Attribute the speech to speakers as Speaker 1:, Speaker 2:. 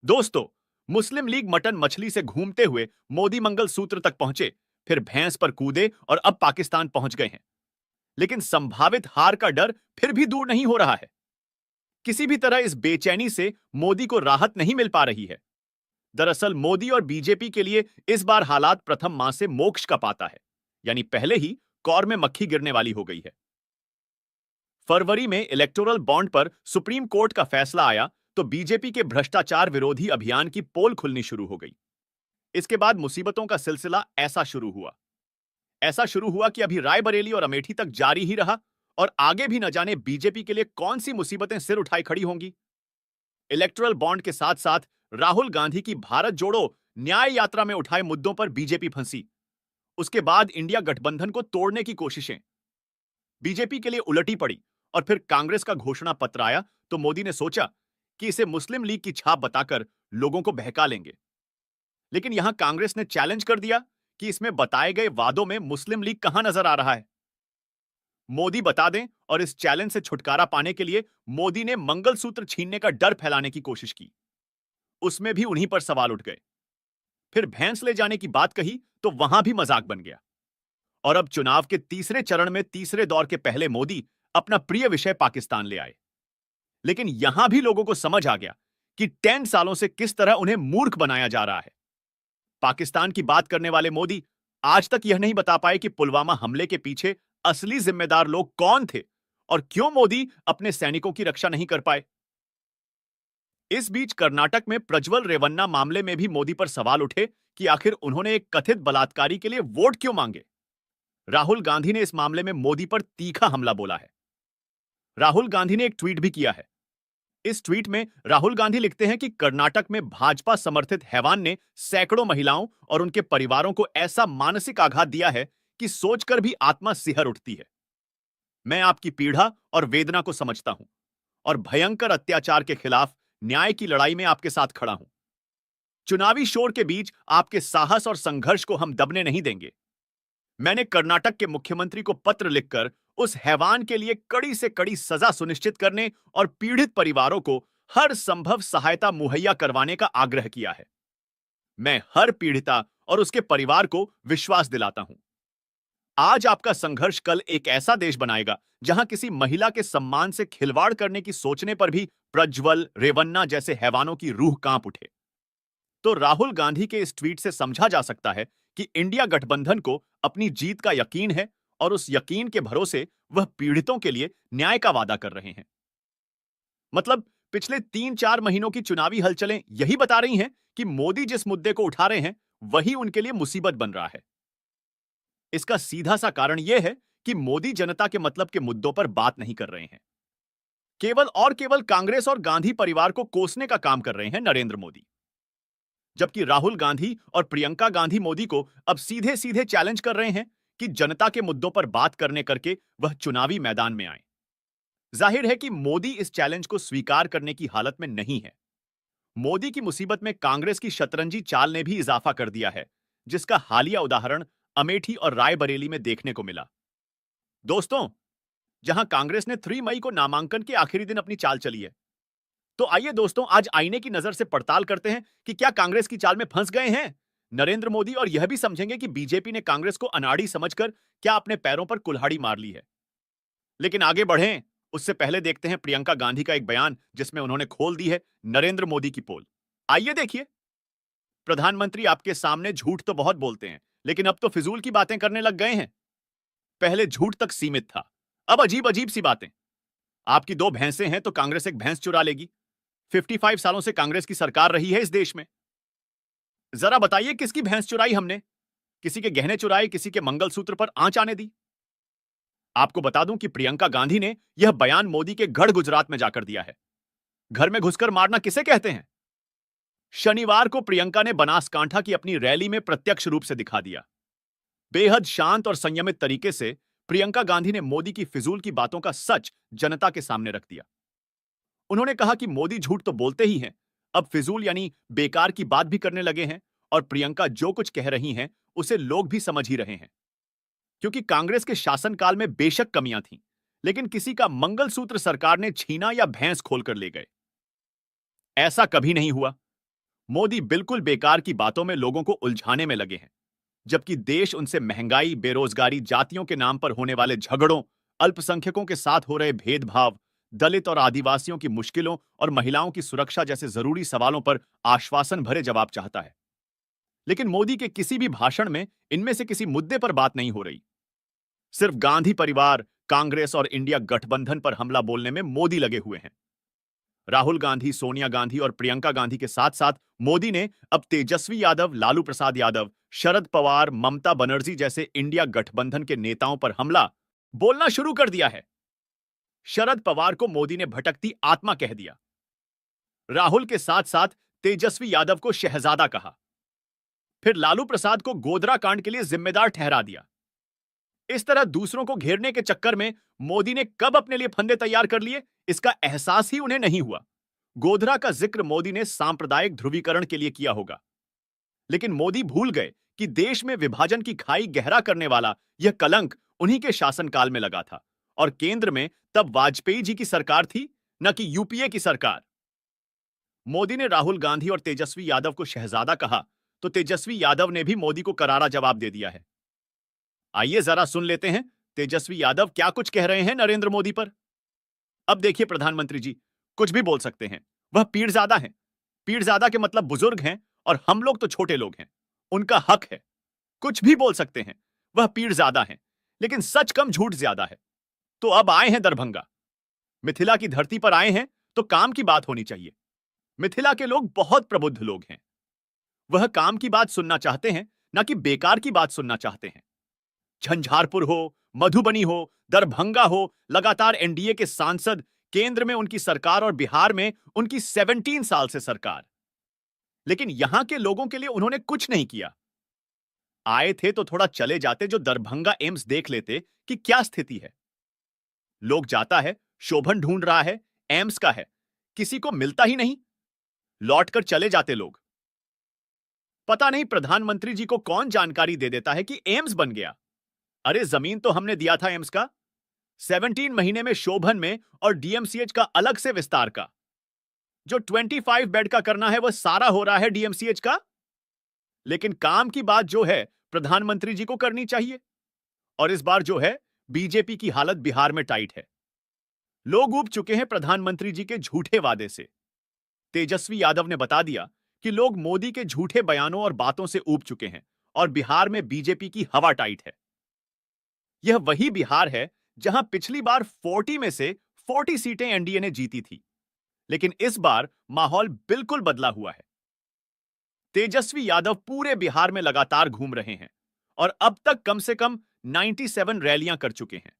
Speaker 1: दोस्तों, मुस्लिम league mutton मछली से घूमते हुए मोदी मंगल सूत्र तक पहुंचे, फिर भैंस पर कूदे और अब पाकिस्तान पहुंच गए हैं। लेकिन संभावित हार का डर फिर भी दूर नहीं हो रहा है। किसी भी तरह इस बेचैनी से मोदी को राहत नहीं मिल पा रही है। दरअसल मोदी और बीजेपी के लिए इस बार हालात प्रथम माह से मोक्ष का पाता है, यानी पहले ही कौर में मक्खी गिरने वाली हो गई है। फरवरी में इलेक्टोरल बॉन्ड पर सुप्रीम कोर्ट का फैसला आया तो बीजेपी के भ्रष्टाचार विरोधी अभियान की पोल खुलनी शुरू हो गई। इसके बाद मुसीबतों का सिलसिला ऐसा शुरू हुआ कि अभी रायबरेली और अमेठी तक जारी ही रहा और आगे भी न जाने बीजेपी के लिए कौन सी मुसीबतें सिर उठाई खड़ी होंगी। इलेक्टोरल बॉन्ड के साथ साथ राहुल गांधी की भारत जोड़ो न्याय यात्रा में उठाए मुद्दों पर बीजेपी फंसी। उसके बाद इंडिया गठबंधन को तोड़ने की कोशिशें बीजेपी के लिए उलटी पड़ी और फिर कांग्रेस का घोषणा पत्र आया तो मोदी ने सोचा कि इसे मुस्लिम लीग की छाप बताकर लोगों को बहका लेंगे। लेकिन यहां कांग्रेस ने चैलेंज कर दिया कि इसमें बताए गए वादों में मुस्लिम लीग कहां नजर आ रहा है। मोदी बता दें और इस चैलेंज से छुटकारा पाने के लिए मोदी ने मंगलसूत्र छीनने का डर फैलाने की कोशिश की। उसमें भी उन्हीं पर सवाल उठ गए। फिर भैंस ले जाने की बात कही तो वहां भी मजाक बन गया। और अब चुनाव के तीसरे चरण में तीसरे दौर के पहले मोदी अपना प्रिय विषय पाकिस्तान ले आए। लेकिन यहां भी लोगों को समझ आ गया कि 10 सालों से किस तरह उन्हें मूर्ख बनाया जा रहा है। पाकिस्तान की बात करने वाले मोदी आज तक यह नहीं बता पाए कि पुलवामा हमले के पीछे असली जिम्मेदार लोग कौन थे और क्यों मोदी अपने सैनिकों की रक्षा नहीं कर पाए। इस बीच कर्नाटक में प्रज्वल रेवन्ना मामले में भी मोदी पर सवाल उठे कि आखिर उन्होंने एक कथित बलात्कारी के लिए वोट क्यों मांगे। राहुल गांधी ने इस मामले में मोदी पर तीखा हमला बोला है। राहुल गांधी ने एक ट्वीट भी किया है। इस ट्वीट में राहुल गांधी लिखते हैं कि कर्नाटक में भाजपा समर्थित हैवान ने सैकड़ों महिलाओं और उनके परिवारों को ऐसा मानसिक आघात दिया है कि सोचकर भी आत्मा सिहर उठती है। मैं आपकी पीड़ा और वेदना को समझता हूं और भयंकर अत्याचार के खिलाफ न्याय की लड़ाई में आपके साथ खड़ा हूं। चुनावी शोर के बीच आपके साहस और संघर्ष को हम दबने नहीं देंगे। मैंने कर्नाटक के मुख्यमंत्री को पत्र लिखकर उस हैवान के लिए कड़ी से कड़ी सजा सुनिश्चित करने और पीड़ित परिवारों को हर संभव सहायता मुहैया करवाने का आग्रह किया है। मैं हर पीड़िता और उसके परिवार को विश्वास दिलाता हूं, आज आपका संघर्ष कल एक ऐसा देश बनाएगा जहां किसी महिला के सम्मान से खिलवाड़ करने की सोचने पर भी प्रज्वल, रेवन्ना जैसे हैवानों की रूह कांप उठे। तो राहुल गांधी के इस ट्वीट से समझा जा सकता है कि इंडिया गठबंधन को अपनी जीत का यकीन है और उस यकीन के भरोसे वह पीड़ितों के लिए न्याय का वादा कर रहे हैं। मतलब पिछले 3-4 महीनों की चुनावी हलचलें यही बता रही हैं कि मोदी जिस मुद्दे को उठा रहे हैं वही उनके लिए मुसीबत बन रहा है। इसका सीधा सा कारण यह है कि मोदी जनता के मतलब के मुद्दों पर बात नहीं कर रहे हैं। केवल कांग्रेस और गांधी परिवार को कोसने का काम कर रहे हैं नरेंद्र मोदी। जबकि राहुल गांधी और प्रियंका गांधी मोदी को अब सीधे सीधे चैलेंज कर रहे हैं कि जनता के मुद्दों पर बात करने करके वह चुनावी मैदान में आए। जाहिर है कि मोदी इस चैलेंज को स्वीकार करने की हालत में नहीं है। मोदी की मुसीबत में कांग्रेस की शतरंजी चाल ने भी इजाफा कर दिया है, जिसका हालिया उदाहरण अमेठी और रायबरेली में देखने को मिला। दोस्तों, जहां कांग्रेस ने 3 मई को नामांकन के आखिरी दिन अपनी चाल चली है, तो आइए दोस्तों आज आईने की नजर से पड़ताल करते हैं कि क्या कांग्रेस की चाल में फंस गए हैं नरेंद्र मोदी, और यह भी समझेंगे कि बीजेपी ने कांग्रेस को अनाड़ी समझकर क्या अपने पैरों पर कुल्हाड़ी मार ली है। लेकिन आगे बढ़ें उससे पहले देखते हैं प्रियंका गांधी का एक बयान जिसमें उन्होंने खोल दी है नरेंद्र मोदी की पोल। आइए देखिए। प्रधानमंत्री आपके सामने झूठ तो बहुत बोलते हैं, लेकिन अब तो फिजूल की बातें करने लग गए हैं। पहले झूठ तक सीमित था, अब अजीब अजीब सी बातें। आपकी 2 भैंसें हैं तो कांग्रेस एक भैंस चुरा लेगी। 55 सालों से कांग्रेस की सरकार रही है इस देश में। जरा बताइए किसकी भैंस चुराई हमने? किसी के गहने चुराए, किसी के मंगलसूत्र पर आंच आने दी? आपको बता दूं कि प्रियंका गांधी ने यह बयान मोदी के गढ़ गुजरात में जाकर दिया है। घर में घुसकर मारना किसे कहते हैं? शनिवार को प्रियंका ने बनासकांठा की अपनी रैली में प्रत्यक्ष रूप से दिखा दिया। बेहद शांत और संयमित तरीके से प्रियंका गांधी ने मोदी की फिजूल की बातों का सच जनता के सामने रख दिया। उन्होंने कहा कि मोदी झूठ तो बोलते ही हैं, अब फिजूल यानी बेकार की बात भी करने लगे हैं और प्रियंका जो कुछ कह रही हैं उसे लोग भी समझ ही रहे हैं। क्योंकि कांग्रेस के शासनकाल में बेशक कमियां थीं, लेकिन किसी का मंगलसूत्र सरकार ने छीना या भैंस खोलकर ले गए, ऐसा कभी नहीं हुआ। मोदी बिल्कुल बेकार की बातों में लोगों को उलझाने में लगे हैं, जबकि देश उनसे महंगाई, बेरोजगारी, जातियों के नाम पर होने वाले झगड़ों, अल्पसंख्यकों के साथ हो रहे भेदभाव, दलित और आदिवासियों की मुश्किलों और महिलाओं की सुरक्षा जैसे जरूरी सवालों पर आश्वासन भरे जवाब चाहता है। लेकिन मोदी के किसी भी भाषण में इनमें से किसी मुद्दे पर बात नहीं हो रही। सिर्फ गांधी परिवार, कांग्रेस और इंडिया गठबंधन पर हमला बोलने में मोदी लगे हुए हैं। राहुल गांधी, सोनिया गांधी और प्रियंका गांधी के साथ साथ मोदी ने अब तेजस्वी यादव, लालू प्रसाद यादव, शरद पवार, ममता बनर्जी जैसे इंडिया गठबंधन के नेताओं पर हमला बोलना शुरू कर दिया है। शरद पवार को मोदी ने भटकती आत्मा कह दिया। राहुल के साथ साथ तेजस्वी यादव को शहजादा कहा। फिर लालू प्रसाद को गोधरा कांड के लिए जिम्मेदार ठहरा दिया। इस तरह दूसरों को घेरने के चक्कर में मोदी ने कब अपने लिए फंदे तैयार कर लिए, इसका एहसास ही उन्हें नहीं हुआ। गोधरा का जिक्र मोदी ने सांप्रदायिक ध्रुवीकरण के लिए किया होगा, लेकिन मोदी भूल गए कि देश में विभाजन की खाई गहरा करने वाला यह कलंक उन्हीं के शासनकाल में लगा था, और केंद्र में तब वाजपेयी जी की सरकार थी, न कि यूपीए की सरकार। मोदी ने राहुल गांधी और तेजस्वी यादव को शहजादा कहा, तो तेजस्वी यादव ने भी मोदी को करारा जवाब दे दिया है। आइए जरा सुन लेते हैं तेजस्वी यादव क्या कुछ कह रहे हैं नरेंद्र मोदी पर। अब देखिए प्रधानमंत्री जी, कुछ भी बोल सकते हैं, वह पीरजादा हैं। पीरजादा के मतलब बुजुर्ग हैं, और हम लोग तो छोटे लोग हैं, उनका हक है। कुछ भी बोल सकते हैं, वह पीरजादा हैं, लेकिन सच कम झूठ ज्यादा है। तो अब आए हैं दरभंगा, मिथिला की धरती पर आए हैं, तो काम की बात होनी चाहिए। मिथिला के लोग बहुत प्रबुद्ध लोग हैं। वह काम की बात सुनना चाहते हैं, ना कि बेकार की बात सुनना चाहते हैं। झंझारपुर हो, मधुबनी हो, दरभंगा हो, लगातार एनडीए के सांसद, केंद्र में उनकी सरकार और बिहार में उनकी 17 साल से सरकार। लेकिन यहां के लोगों के लिए उन्होंने कुछ नहीं किया। आए थे तो थोड़ा चले जाते, जो दरभंगा एम्स देख लेते कि क्या स्थिति है। लोग जाता है, शोभन ढूंढ रहा है, एम्स का है, किसी को मिलता ही नहीं, लौटकर चले जाते लोग। पता नहीं प्रधानमंत्री जी को कौन जानकारी दे देता है कि एम्स बन गया। अरे जमीन तो हमने दिया था एम्स का, 17 महीने में शोभन में और डीएमसीएच का अलग से विस्तार का। जो 25 बेड का करना है वह सारा हो रहा है डीएमसीएच का। लेकिन काम की बात जो है प्रधानमंत्री जी को करनी चाहिए। और इस बार जो है, बीजेपी की हालत बिहार में टाइट है। लोग ऊब चुके हैं प्रधानमंत्री जी के झूठे वादे से। तेजस्वी यादव ने बता दिया कि लोग मोदी के झूठे बयानों और बातों से ऊब चुके हैं, और बिहार में बीजेपी की हवा टाइट है। यह वही बिहार है जहां पिछली बार 40 में से 40 सीटें एनडीए ने जीती थी, लेकिन इस बार माहौल बिल्कुल बदला हुआ है। तेजस्वी यादव पूरे बिहार में लगातार घूम रहे हैं, और अब तक कम से कम 97 रैलियां कर चुके हैं।